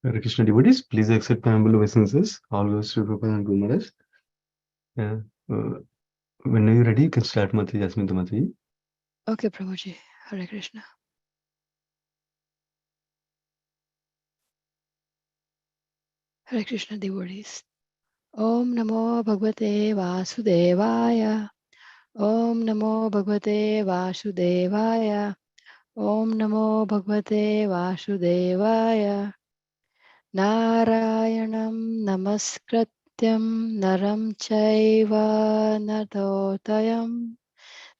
Hare Krishna devotees, please accept my humble obeisances. All goes to Prabhupada and Guru Maharaj. Yeah. Uh, when you're ready, you can start Mataji, Jasmine Mataji. Okay, Prabhuji. Hare Krishna. Hare Krishna devotees. Om Namo Bhagavate Vasudevaya. Om Namo Bhagavate Vasudevaya. Om Namo Bhagavate Vasudevaya. Narayanam Namaskrityam Naram Chaiva Narotayam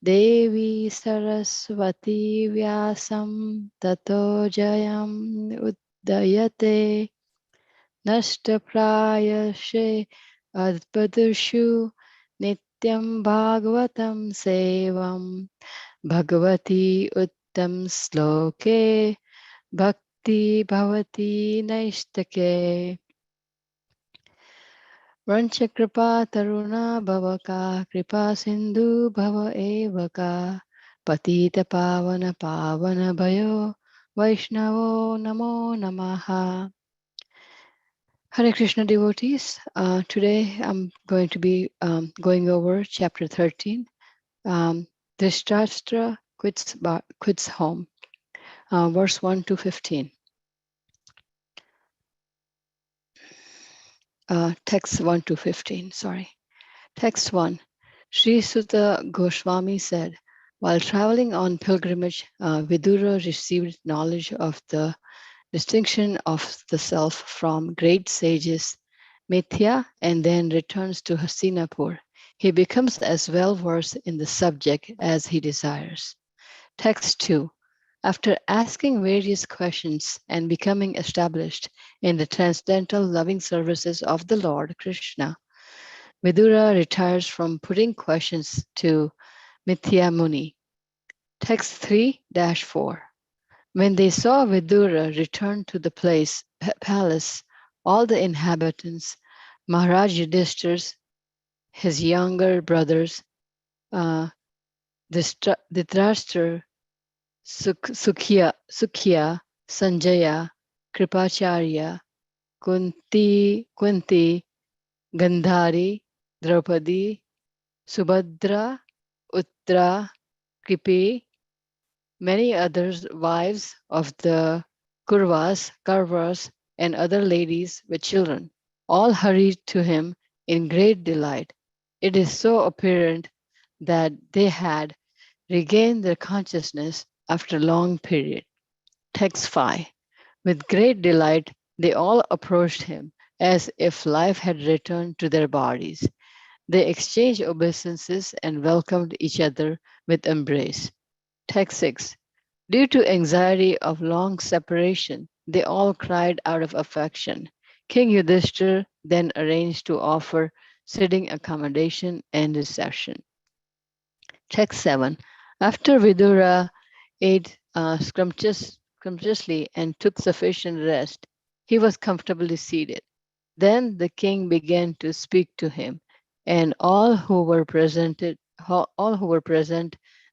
Devi Saraswati Vyasam Tato Jayam Uddayate Nashtaprayashe Adpadushu Nityam Bhagavatam Sevam Bhagavati Uttam Sloke Bhakti Bhavati Naistake Vanchakripa Taruna Bhavaka Kripa Sindhu Bhava Evaka Patita Pavana Pavana Bhayo Vaishnavo Namo Namaha. Hare Krishna devotees, today I'm going to be going over chapter 13. Dhritarashtra quits home, verse 1 to 15. Text 1 to 15, sorry. Text 1. Sri Sutta Goswami said, while traveling on pilgrimage, Vidura received knowledge of the distinction of the self from great sages Mithya and then returns to Hastinapur. He becomes as well versed in the subject as he desires. Text 2. After asking various questions and becoming established in the transcendental loving services of the Lord Krishna, Vidura retires from putting questions to Mithya Muni. Text 3-4. When they saw Vidura return to the palace, all the inhabitants, Maharaj Yudhishthir, his younger brothers, Dhritarashtra, Sukhya, Sanjaya, Kripacharya, Kunti, Gandhari, Draupadi, Subhadra, Uttara, Kripi, many others wives of the Kauravas, and other ladies with children, all hurried to him in great delight. It is so apparent that they had regained their consciousness after a long period. Text 5. With great delight, they all approached him as if life had returned to their bodies. They exchanged obeisances and welcomed each other with embrace. Text 6. Due to anxiety of long separation, they all cried out of affection. King Yudhishthir then arranged to offer sitting accommodation and reception. Text 7. After Vidura ate scrumptiously and took sufficient rest, he was comfortably seated. Then the king began to speak to him, and all who were present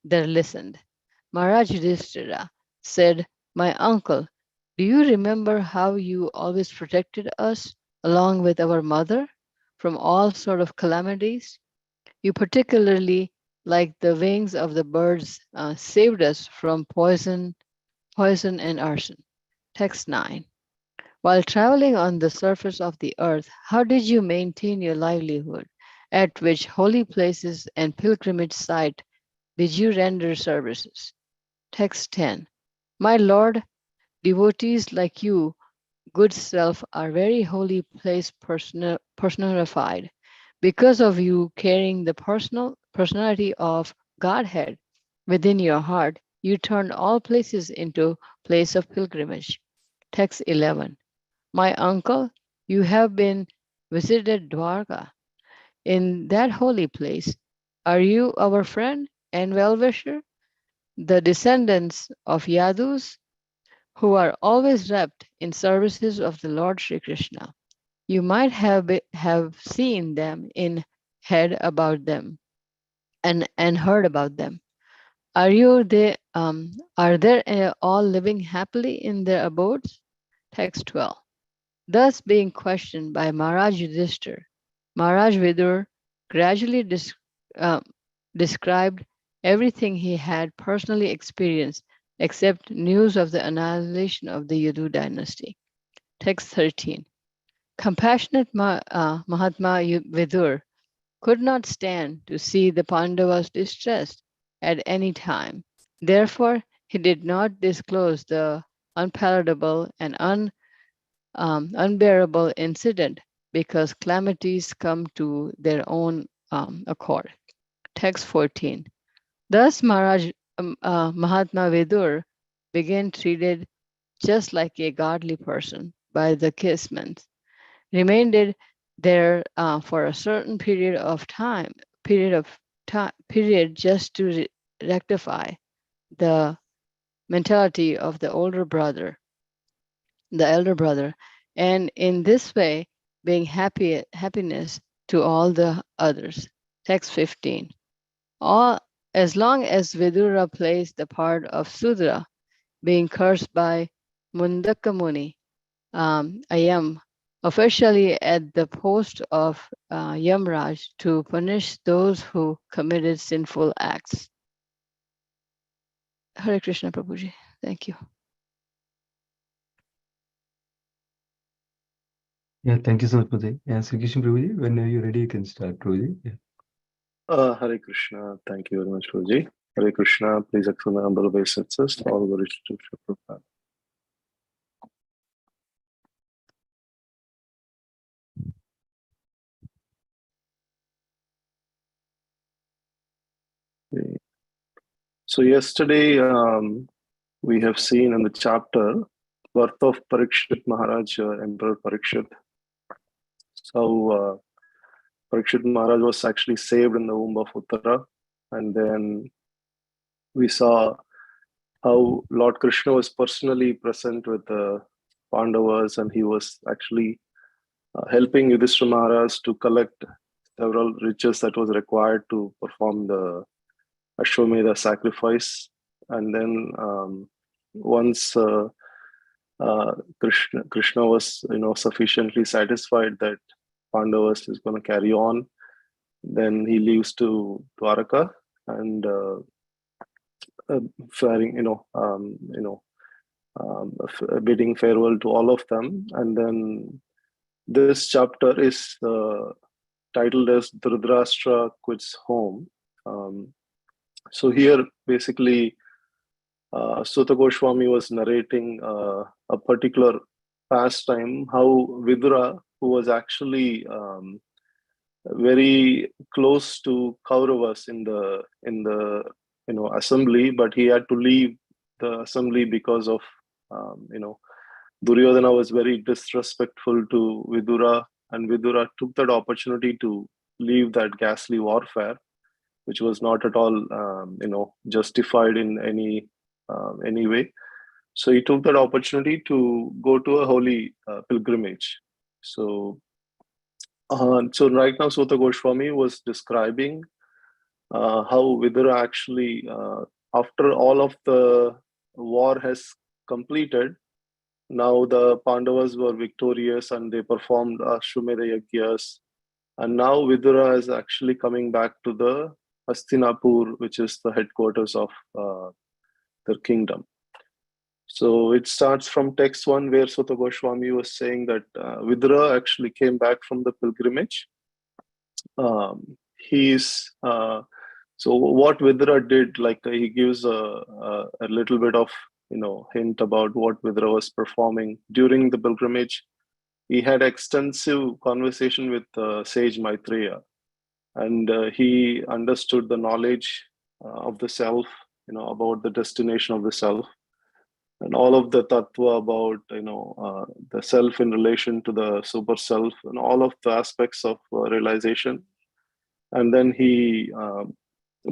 there listened. Maharaj Yudhishthira said, "My uncle, do you remember how you always protected us, along with our mother, from all sort of calamities? You particularly, like the wings of the birds, saved us from poison and arson." Text 9. While traveling on the surface of the earth, how did you maintain your livelihood? At which holy places and pilgrimage site did you render services? Text 10. My Lord, devotees like you, good self, are very holy place personified. Because of you carrying the personality of Godhead within your heart, you turned all places into place of pilgrimage. Text 11. My uncle, you have been visited Dwarka. In that holy place, are you our friend and well-wisher? The descendants of Yadus who are always wrapped in services of the Lord Sri Krishna. You might have seen them in heard about them and heard about them. Are they all living happily in their abodes? Text 12. Thus, being questioned by Maharaj Yudhishthir, Maharaj Vidur gradually described everything he had personally experienced except news of the annihilation of the Yadu dynasty. Text 13. Compassionate Mahatma Vidur could not stand to see the Pandavas distressed at any time. Therefore, he did not disclose the unpalatable and unbearable incident because calamities come to their own accord. Text 14. Thus, Mahatma Vidur began treated just like a godly person by the Kismans, remained there for a certain period just to rectify the mentality of the elder brother, and in this way being happiness to all the others. Text 15. All, as long as Vidura plays the part of Sudra, being cursed by Mundaka Muni, I am officially at the post of Yamraj to punish those who committed sinful acts. Hare Krishna, Prabhuji. Thank you. Yeah, thank you so much, Prabhuji. Yeah, Sri Krishna Prabhuji, when you're ready, you can start, Prabhuji. Yeah. Hare Krishna. Thank you very much, Guruji. Hare Krishna. Please accept my humble obeisances. All glories to Shri Prabhupada. Okay. So yesterday we have seen in the chapter birth of Parikshit Maharaj, Emperor Parikshit. So Parikshit Maharaj was actually saved in the womb of Uttara, and then we saw how Lord Krishna was personally present with the Pandavas, and he was actually helping Yudhishthira Maharaj to collect several riches that was required to perform the Ashwamedha sacrifice. And then once Krishna was sufficiently satisfied that Pandavas is going to carry on, then he leaves to Dwaraka and faring, bidding farewell to all of them. And then this chapter is titled as Dhritarashtra Quits Home. So here, basically, Sutta Goswami was narrating a particular pastime, how Vidura, who was actually very close to Kauravas in the assembly, but he had to leave the assembly because of Duryodhana was very disrespectful to Vidura, and Vidura took that opportunity to leave that ghastly warfare, which was not at all justified in any way. So he took that opportunity to go to a holy pilgrimage. So right now Sutta Goswami was describing how Vidura actually, after all of the war has completed, now the Pandavas were victorious and they performed Ashwamedha Yagyas. And now Vidura is actually coming back to the Hastinapur, which is the headquarters of their kingdom. So it starts from text 1, where Sutta Goswami was saying that Vidura actually came back from the pilgrimage. So what Vidura did, like he gives a little bit of hint about what Vidura was performing during the pilgrimage. He had extensive conversation with sage Maitreya, and he understood the knowledge of the self, about the destination of the self, and all of the tattva about the self in relation to the super self, and all of the aspects of realization. And then he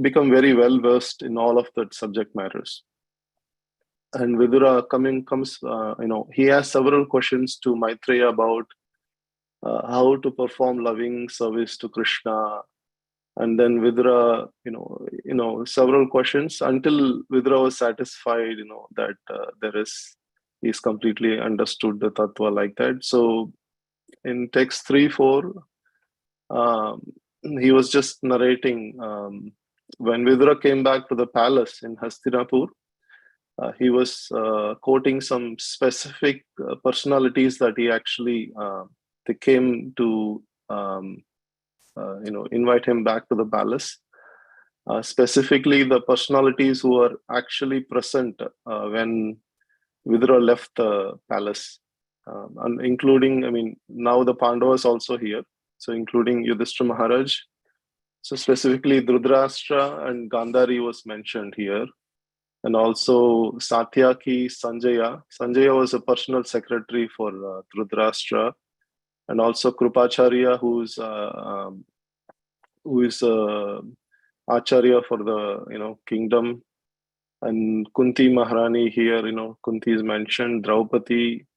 become very well versed in all of the subject matters. And Vidura comes, he has several questions to Maitreya about how to perform loving service to Krishna. And then Vidura, several questions until Vidura was satisfied, that there is he's completely understood the tattva like that. So in text 3-4, he was just narrating when Vidura came back to the palace in Hastinapur. He was quoting some specific personalities that he actually they came to invite him back to the palace. Specifically, the personalities who were actually present when Vidura left the palace, and including, now the Pandavas also here, so including Yudhishthira Maharaj. So specifically, Dhritarashtra and Gandhari was mentioned here, and also Satyaki, Sanjaya. Sanjaya was a personal secretary for Dhritarashtra, and also Krupacharya, who is Acharya for the kingdom, and Kunti Maharani here. Kunti is mentioned, Draupadi,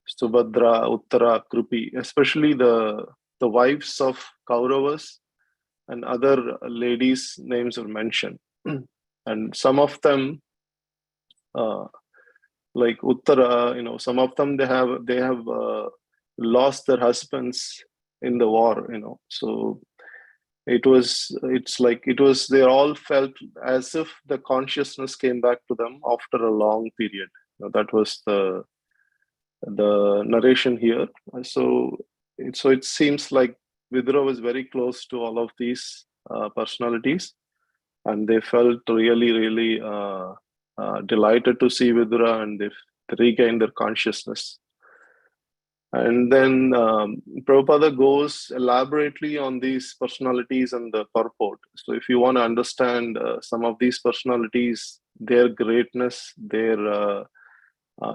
Subhadra, Uttara, Krupi, especially the wives of Kauravas and other ladies' names are mentioned, and some of them, like Uttara, some of them they have lost their husbands in the war. So they all felt as if the consciousness came back to them after a long period. That was the narration here. So it seems like Vidura was very close to all of these personalities, and they felt really, really delighted to see Vidura, and they regained their consciousness. And then Prabhupada goes elaborately on these personalities and the purport. So if you want to understand some of these personalities, their greatness, their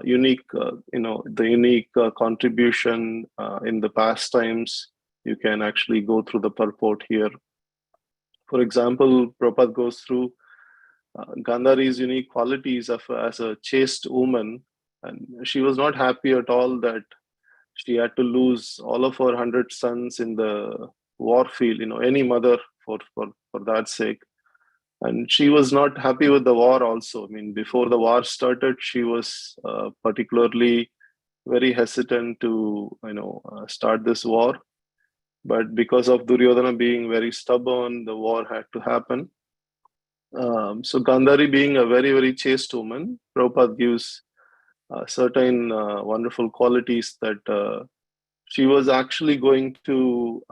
unique, the unique contribution in the past times, you can actually go through the purport here. For example, Prabhupada goes through Gandhari's unique qualities as a chaste woman, and she was not happy at all that she had to lose all of her 100 sons in the war field, any mother for that sake. And she was not happy with the war also. Before the war started, she was particularly very hesitant to, start this war. But because of Duryodhana being very stubborn, the war had to happen. So Gandhari, being a very, very chaste woman, Prabhupada gives certain wonderful qualities that she was actually going to.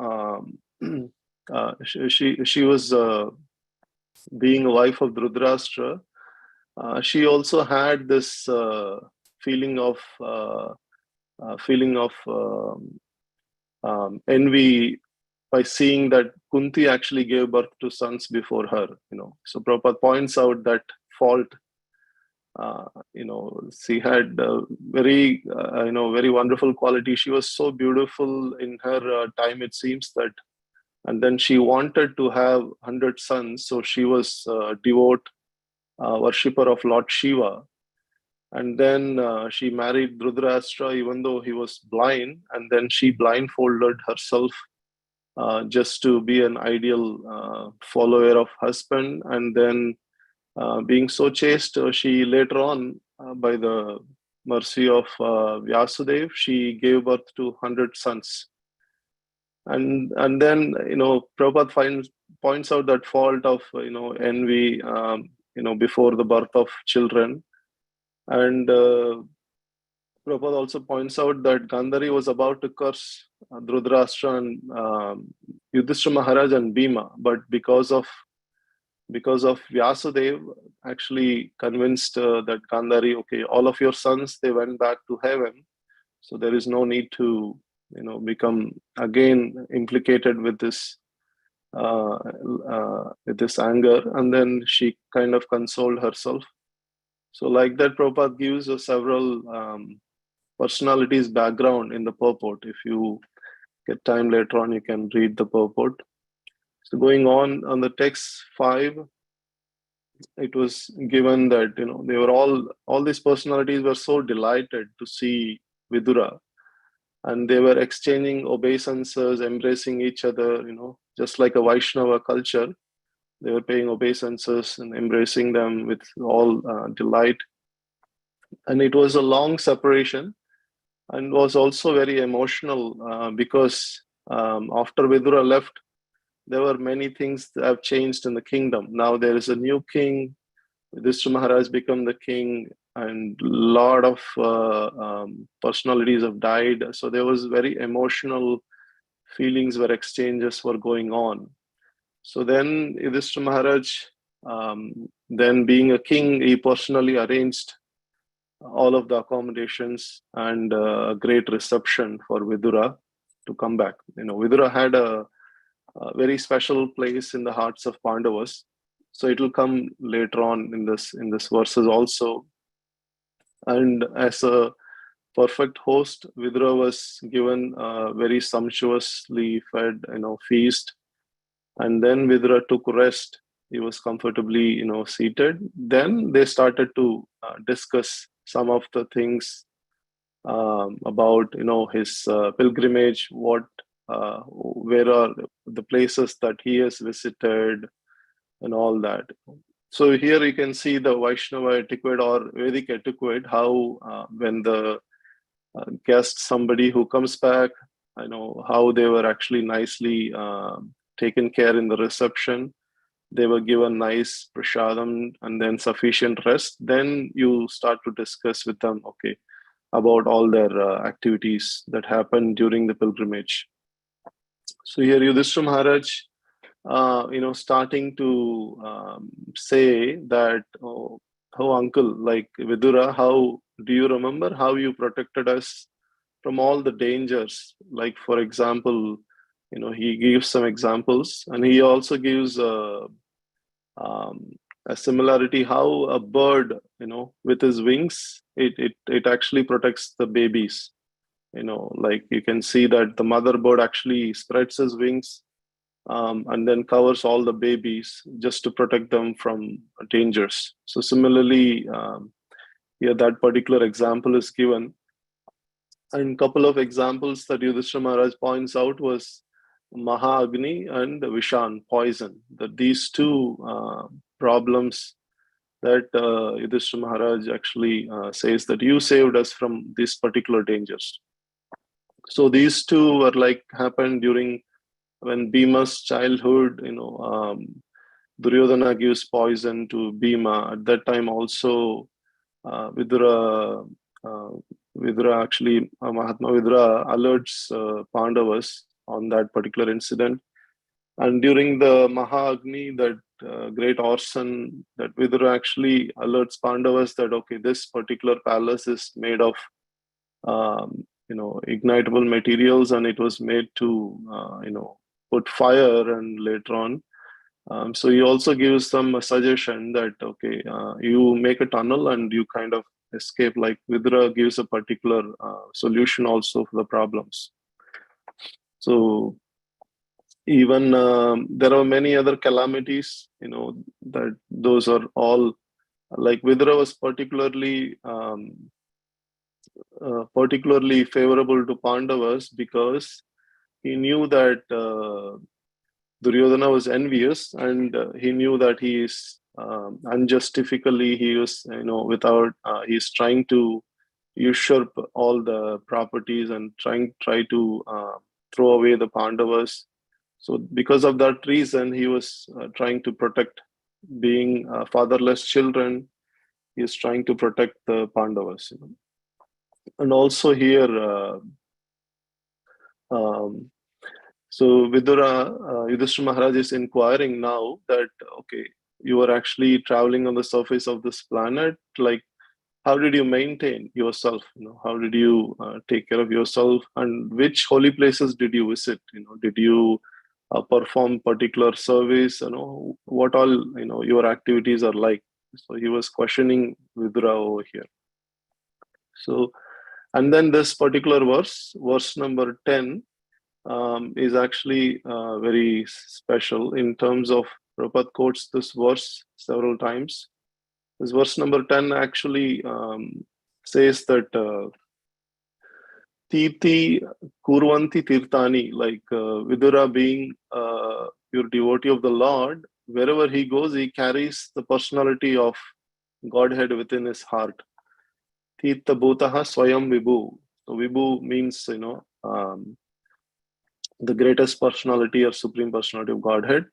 She was being a wife of Dhritarashtra. She also had this feeling of envy by seeing that Kunti actually gave birth to sons before her. So Prabhupada points out that fault. She had very wonderful quality. She was so beautiful in her time, it seems that, and then she wanted to have 100 sons, so she was a devout worshipper of Lord Shiva. And then she married Dhritarashtra even though he was blind, and then she blindfolded herself just to be an ideal follower of husband. And then being so chaste, she later on, by the mercy of Vyasudev, she gave birth to 100 sons. And then Prabhupada points out that fault of envy before the birth of children. And Prabhupada also points out that Gandhari was about to curse Dhritarashtra and Yudhishthira Maharaj and Bhima, but because of Vyasudev actually convinced that Gandhari, okay, all of your sons, they went back to heaven, so there is no need to become again implicated with this anger. And then she kind of consoled herself. So like that, Prabhupada gives several personalities background in the purport. If you get time later on, you can read the purport. So going on the text 5, it was given that they were all these personalities were so delighted to see Vidura, and they were exchanging obeisances, embracing each other, just like a Vaishnava culture. They were paying obeisances and embracing them with all delight. And it was a long separation and was also very emotional because after Vidura left, there were many things that have changed in the kingdom. Now there is a new king. Yudhishthira Maharaj become the king, and a lot of personalities have died. So there was very emotional feelings where exchanges were going on. So then Yudhishthira Maharaj, then being a king, he personally arranged all of the accommodations and a great reception for Vidura to come back. Vidura had a very special place in the hearts of Pandavas. So it will come later on in this verses also. And as a perfect host, Vidura was given a very sumptuously fed, feast. And then Vidura took rest. He was comfortably, seated. Then they started to discuss some of the things about, his pilgrimage, where are the places that he has visited, and all that. So here you can see the Vaishnava etiquette or Vedic etiquette, how when the guest, somebody who comes back, how they were actually nicely taken care in the reception. They were given nice prasadam and then sufficient rest. Then you start to discuss with them, okay, about all their activities that happened during the pilgrimage. So here Yudhishthira Maharaj, starting to say that, oh, uncle, like Vidura, how do you remember how you protected us from all the dangers? Like, for example, he gives some examples, and he also gives a similarity how a bird, with his wings, it actually protects the babies. Like you can see that the mother bird actually spreads his wings and then covers all the babies just to protect them from dangers. So similarly, here that particular example is given. And a couple of examples that Yudhishthira Maharaj points out was Maha Agni and Vishan, poison. That these two problems that Yudhishthira Maharaj actually says that you saved us from these particular dangers. So these two were like happened during when Bhima's childhood. Duryodhana gives poison to Bhima. At that time also, Vidura actually, Mahatma Vidura alerts Pandavas on that particular incident. And during the Maha-Agni, that great arson, that Vidura actually alerts Pandavas that, okay, this particular palace is made of, ignitable materials, and it was made to, put fire, and later on. So he also gives them a suggestion that, okay, you make a tunnel and you kind of escape. Like Vidura gives a particular solution also for the problems. So even there are many other calamities, that those are all, like Vidura was particularly favorable to Pandavas because he knew that Duryodhana was envious, and he knew that he is unjustifiably, he was, without, he's trying to usurp all the properties and try to throw away the Pandavas. So because of that reason, he was trying to protect, being fatherless children, he is trying to protect the Pandavas. And also here, so Vidura, Yudhishthira Maharaj is inquiring now that, okay, you are actually traveling on the surface of this planet. Like, how did you maintain yourself? How did you take care of yourself? And which holy places did you visit? Did you perform particular service? What all, your activities are like. So he was questioning Vidura over here. So, and then this particular verse number 10, is actually very special in terms of Prabhupada quotes this verse several times. This verse number 10 actually says that Tirthi Kurvanti Tirthani, like Vidura being your devotee of the Lord, wherever he goes, he carries the personality of Godhead within his heart. Tita Bhutaha Swayam Vibhu. So Vibhu means, the greatest personality or supreme personality of Godhead.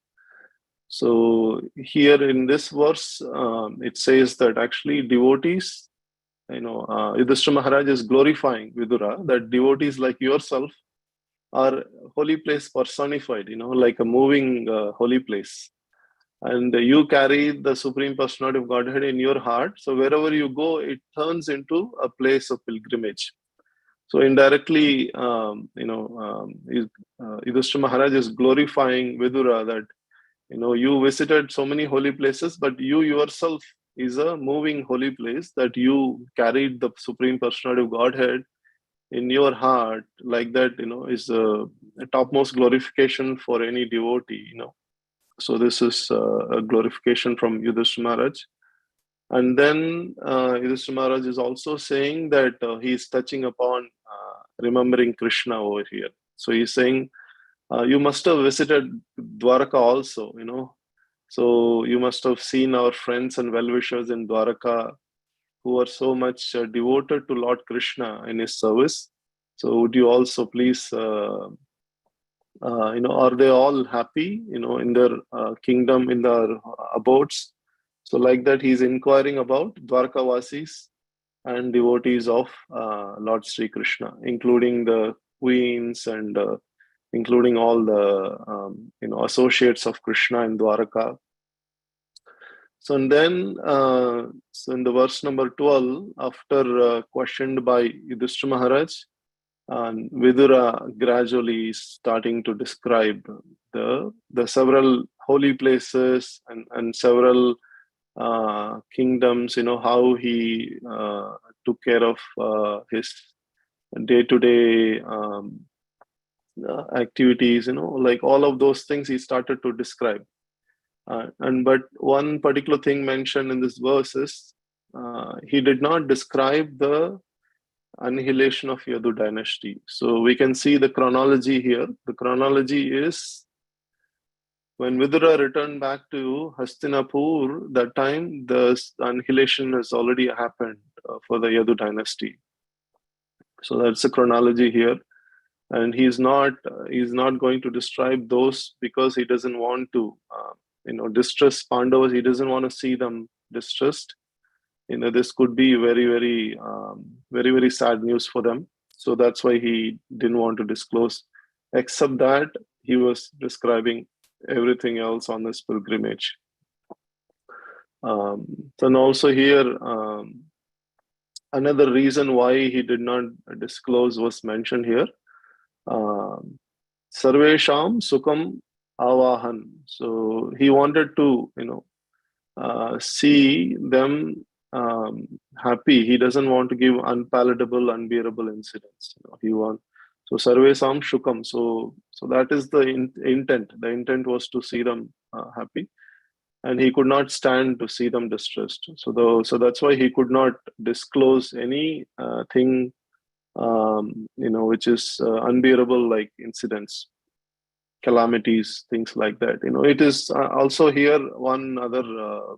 So here in this verse, it says that actually devotees, Yudhishthira Maharaj is glorifying Vidura, that devotees like yourself are holy place personified, like a moving holy place. And you carry the Supreme Personality of Godhead in your heart. So wherever you go, it turns into a place of pilgrimage. So indirectly, Yudhishthira Maharaj is glorifying Vidura that, you visited so many holy places, but you yourself is a moving holy place, that you carried the Supreme Personality of Godhead in your heart. Like that, is a topmost glorification for any devotee, So this is a glorification from Yudhishthira Maharaj. And then Yudhishthira Maharaj is also saying that he is touching upon remembering Krishna over here. So he's saying, you must have visited Dwaraka also, So you must have seen our friends and well-wishers in Dwaraka who are so much devoted to Lord Krishna in his service. So would you also please, are they all happy, in their kingdom, in their abodes? So like that, he's inquiring about Dwarkavasis and devotees of Lord Sri Krishna, including the queens and including all the associates of Krishna in Dwaraka. So and then, so in the verse number 12, after questioned by Yudhishthira Maharaj, Vidura gradually is starting to describe the several holy places and several kingdoms, how he took care of his day-to-day activities, like all of those things he started to describe. But one particular thing mentioned in this verse is he did not describe the annihilation of Yadu dynasty. So we can see the chronology here. The chronology is when Vidura returned back to Hastinapur, that time the annihilation has already happened for the Yadu dynasty. So that's the chronology here. And he's not going to describe those because he doesn't want to distress Pandavas. He doesn't want to see them distressed. This could be very, very, very, very sad news for them. So that's why he didn't want to disclose, except that he was describing everything else on this pilgrimage. Then also here, another reason why he did not disclose was mentioned here. Sarvesham Sukham Avahan. So he wanted to, see them happy. He doesn't want to give unpalatable, unbearable incidents. So Sarvesam Shukam. So that is the intent. The intent was to see them happy, and he could not stand to see them distressed. So that's why he could not disclose any thing, which is unbearable, like incidents, calamities, things like that. It is also here one other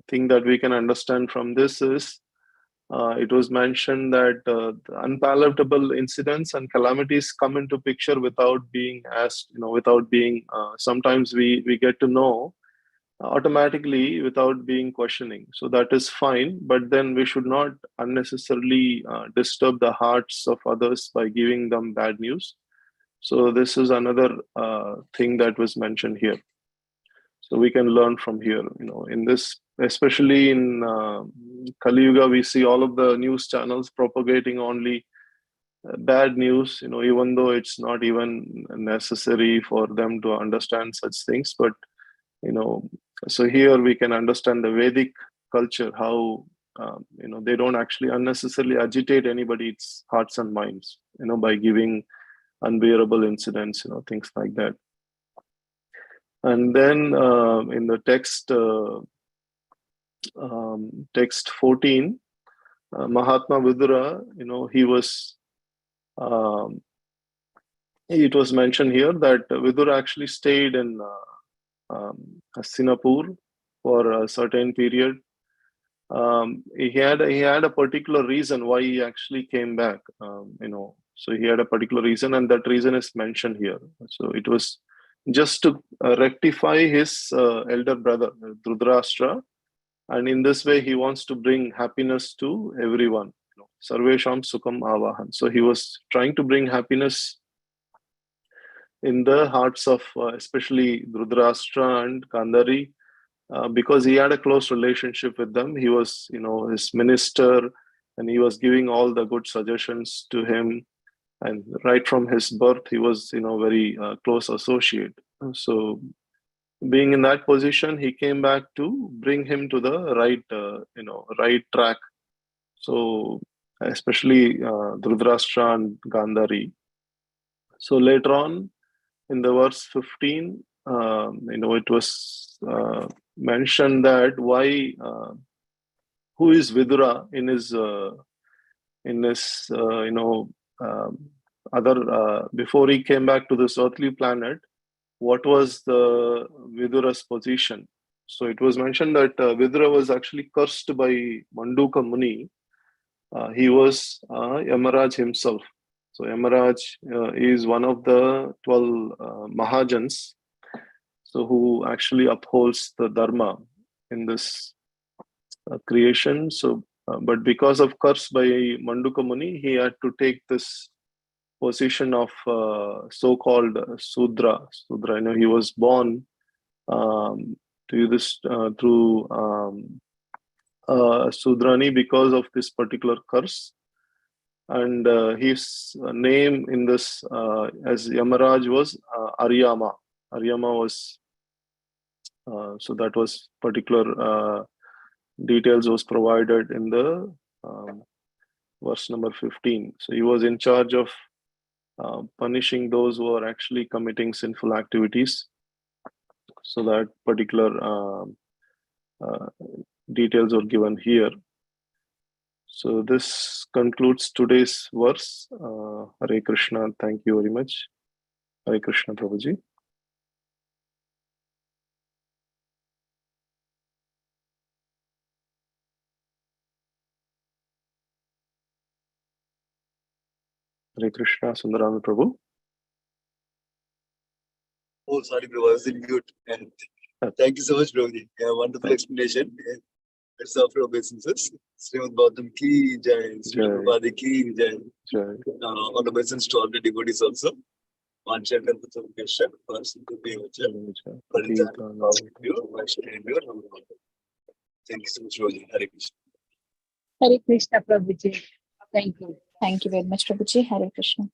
thing that we can understand from this is it was mentioned that the unpalatable incidents and calamities come into picture without being asked, without being, sometimes we get to know automatically without being questioning. So that is fine, but then we should not unnecessarily disturb the hearts of others by giving them bad news. So this is another thing that was mentioned here. So we can learn from here, in this, especially in Kali Yuga, we see all of the news channels propagating only bad news, even though it's not even necessary for them to understand such things. But, so here we can understand the Vedic culture, how, they don't actually unnecessarily agitate anybody's hearts and minds, by giving unbearable incidents, things like that. And then in the text 14, Mahatma Vidura, he was, it was mentioned here that Vidura actually stayed in Hastinapur for a certain period. He had a particular reason why he actually came back. So he had a particular reason, and that reason is mentioned here. So it was just to rectify his elder brother Dhritarashtra, and in this way he wants to bring happiness to everyone. Sarvesham Sukham Avahan. So he was trying to bring happiness in the hearts of especially Dhritarashtra and Gandhari, because he had a close relationship with them. He was, his minister, and he was giving all the good suggestions to him. And right from his birth, he was, very close associate. So, being in that position, he came back to bring him to the right track. So, especially Dhritarashtra and Gandhari. So later on, in the verse 15, it was mentioned that why, who is Vidura in his other, before he came back to this earthly planet, what was the Vidura's position? So it was mentioned that Vidura was actually cursed by Manduka Muni. He was Yamaraj himself. So Yamaraj is one of the 12 Mahajans, so who actually upholds the Dharma in this creation. So, but because of curse by Manduka Muni, he had to take this position of so-called Sudra. He was born to this through Sudrani because of this particular curse. And his name in this as Yamaraj was Aryama. Aryama was so that was particular details was provided in the verse number 15. So he was in charge of punishing those who are actually committing sinful activities. So that particular details are given here. So this concludes today's verse. Hare Krishna. Thank you very much. Hare Krishna, Prabhuji. Hare Krishna, Sundarama Prabhu. Oh, sorry, bro. I was in mute. And thank you so much, Prabhuji. Wonderful explanation. Let's offer obeisances. Srimad Bhagavatam ki jai. Srimad Prabhupada ki jai. On obeisance to all the devotees also. One chapter of the question. First, to be with you. Thank you so much, Prabhuji. Hare Krishna. Hare Krishna, Prabhuji. Thank you. Thank you very much, Prabhuji. Hare Krishna.